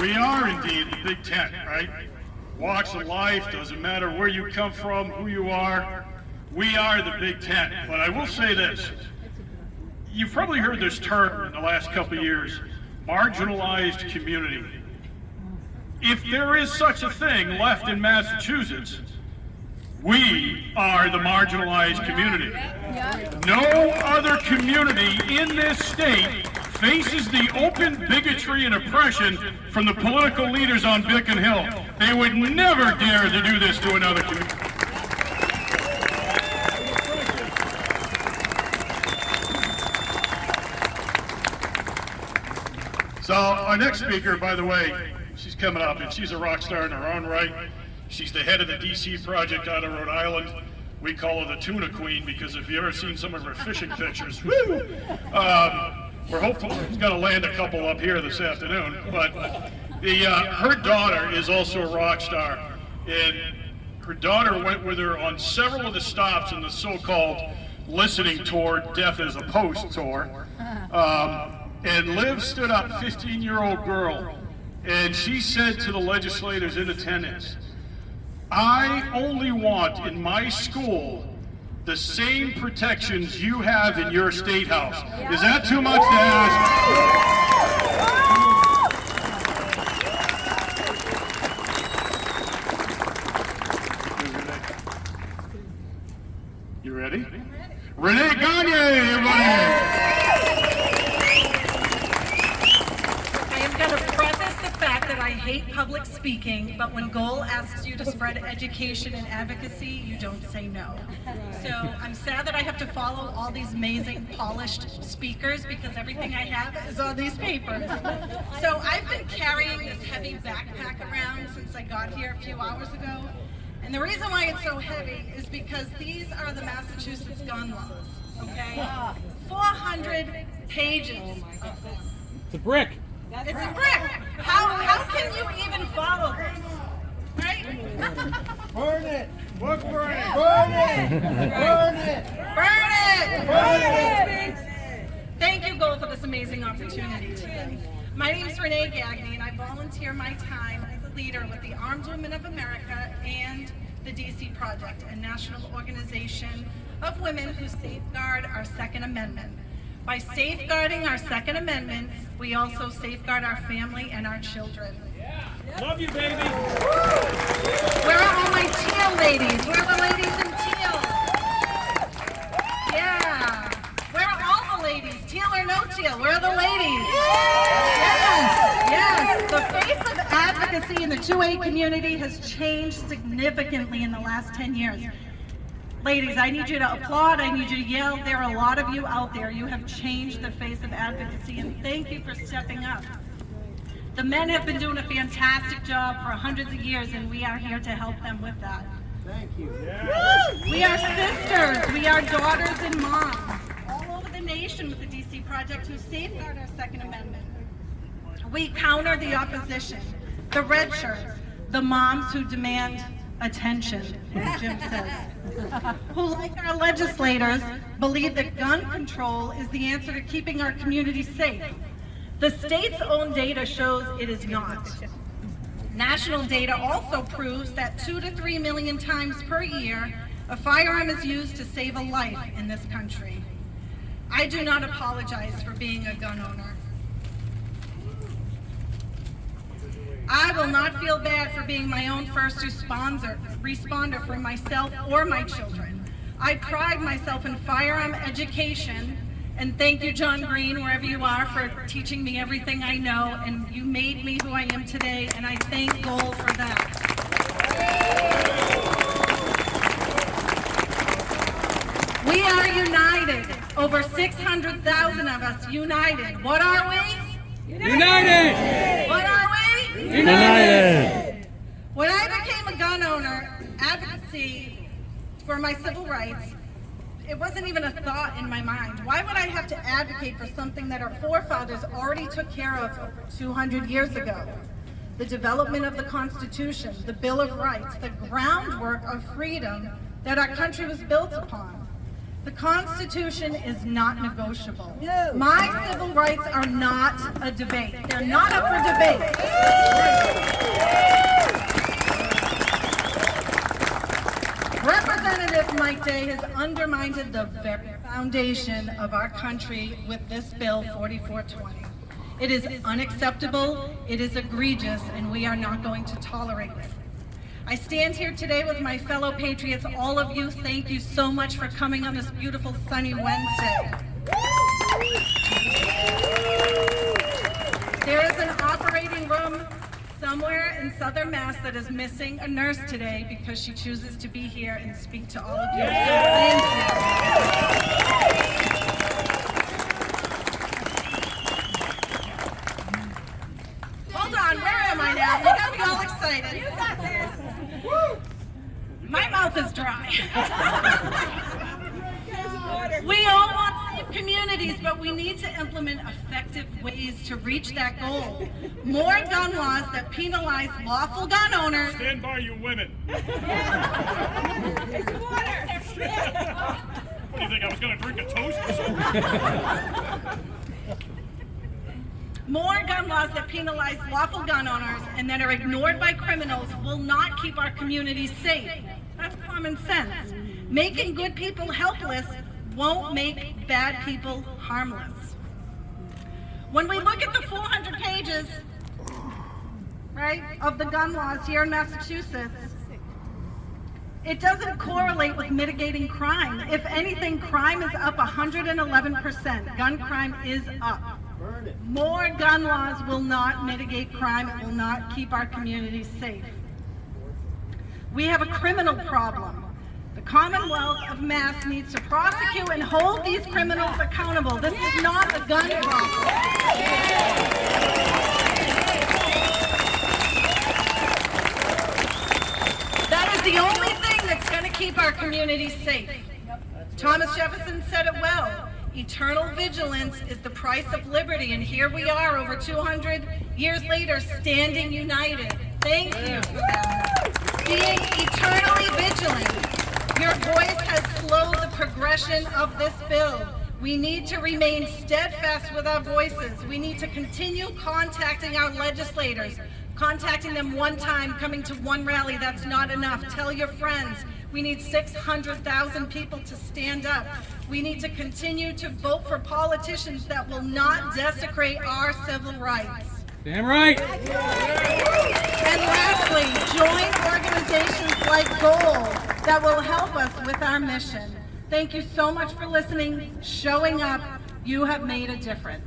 We are indeed the Big Tent, right? Walks of life, doesn't matter where you come from, who you are, we are the Big Tent. But I will say this, you've probably heard this term in the last couple of years, marginalized community. If there is such a thing left in Massachusetts, we are the marginalized community. No other community in this state faces the open bigotry and oppression from the political leaders on Beacon Hill. They would never dare to do this to another community. So our next speaker, by the way, she's coming up, and she's a rock star in her own right. She's the head of the DC project out of Rhode Island. We call her the Tuna Queen because if you've ever seen some of her fishing pictures, woo! We're hopeful she's going to land a couple up here this afternoon. But her daughter is also a rock star, and her daughter went with her on several of the stops in the so-called listening tour, Deaf as a Post tour. And Liv stood up, 15-year-old girl, and she said to the legislators in attendance, I only want in my school the same protections you have in your state house. Is that too much to ask? You ready? Renee Gagne, everybody! I hate public speaking, but when Goal asks you to spread education and advocacy, you don't say no. So I'm sad that I have to follow all these amazing, polished speakers because everything I have is on these papers. So I've been carrying this heavy backpack around since I got here a few hours ago. And the reason why it's so heavy is because these are the Massachusetts gun laws, okay? 400 pages of this. It's a brick. It's a brick. How can you even follow this? Right? Burn it! Book burn it! Burn it! Burn it! Burn it! Burn it! Thank you, Goal, for this amazing opportunity today. My name is Renee Gagne, and I volunteer my time as a leader with the Armed Women of America and the DC Project, a national organization of women who safeguard our Second Amendment. By safeguarding our Second Amendment, we also safeguard our family and our children. Love you, baby. Where are all my teal ladies? Where are the ladies in teal? Yeah. Where are all the ladies? Teal or no teal? Where are the ladies? Yes. Yes. The face of advocacy in the 2A community has changed significantly in the last 10 years. Ladies, I need you to applaud, I need you to yell. There are a lot of you out there. You have changed the face of advocacy, and thank you for stepping up. The men have been doing a fantastic job for hundreds of years, and we are here to help them with that. Thank you. We are sisters, we are daughters and moms, all over the nation with the DC Project who safeguard our Second Amendment. We counter the opposition, the red shirts, the moms who demand attention, as Jim says, who, like our legislators, believe that gun control is the answer to keeping our communities safe. The state's own data shows it is not. National data also proves that 2 to 3 million times per year, a firearm is used to save a life in this country. I do not apologize for being a gun owner. I will not feel bad for being my own first responder for myself or my children. I pride myself in firearm education, and thank you, John Green, wherever you are, for teaching me everything I know, and you made me who I am today, and I thank Goal for that. We are united, over 600,000 of us united. What are we? United! What are we? United! When I became a gun owner, advocacy for my civil rights, it wasn't even a thought in my mind. Why would I have to advocate for something that our forefathers already took care of 200 years ago? The development of the Constitution, the Bill of Rights, the groundwork of freedom that our country was built upon. The Constitution is not negotiable. My civil rights are not a debate. They're not up for debate. Representative Mike Day has undermined the very foundation of our country with this bill 4420. It is unacceptable, it is egregious, and we are not going to tolerate it. I stand here today with my fellow patriots. All of you, thank you so much for coming on this beautiful sunny Wednesday. There is an operating room somewhere in Southern Mass that is missing a nurse today because she chooses to be here and speak to all of you. Thank you. Hold on, where am I now? You got me all excited. You got this. Woo. My mouth is dry. We all want safe communities, but we need to implement effective ways to reach that goal. More gun laws that penalize lawful gun owners. Stand by, you women. It's water. What do you think, I was going to drink a toast or something? More gun laws that penalize lawful gun owners and that are ignored by criminals will not keep our communities safe. That's common sense. Making good people helpless won't make bad people harmless. When we look at the 400 pages, right, of the gun laws here in Massachusetts, it doesn't correlate with mitigating crime. If anything, crime is up 111%. Gun crime is up. More gun laws will not mitigate crime. It will not keep our communities safe. We have a criminal problem. The Commonwealth of Mass needs to prosecute and hold these criminals accountable. This is not a gun problem. That is the only thing that's going to keep our communities safe. Thomas Jefferson said it well. Eternal vigilance is the price of liberty, and here we are over 200 years later standing united. Thank you for that. Being eternally vigilant. Your voice has slowed the progression of this bill. We need to remain steadfast with our voices. We need to continue contacting our legislators. Contacting them one time, coming to one rally, that's not enough. Tell your friends. We need 600,000 people to stand up. We need to continue to vote for politicians that will not desecrate our civil rights. Damn right. And lastly, join organizations like Gold that will help us with our mission. Thank you so much for listening, showing up. You have made a difference.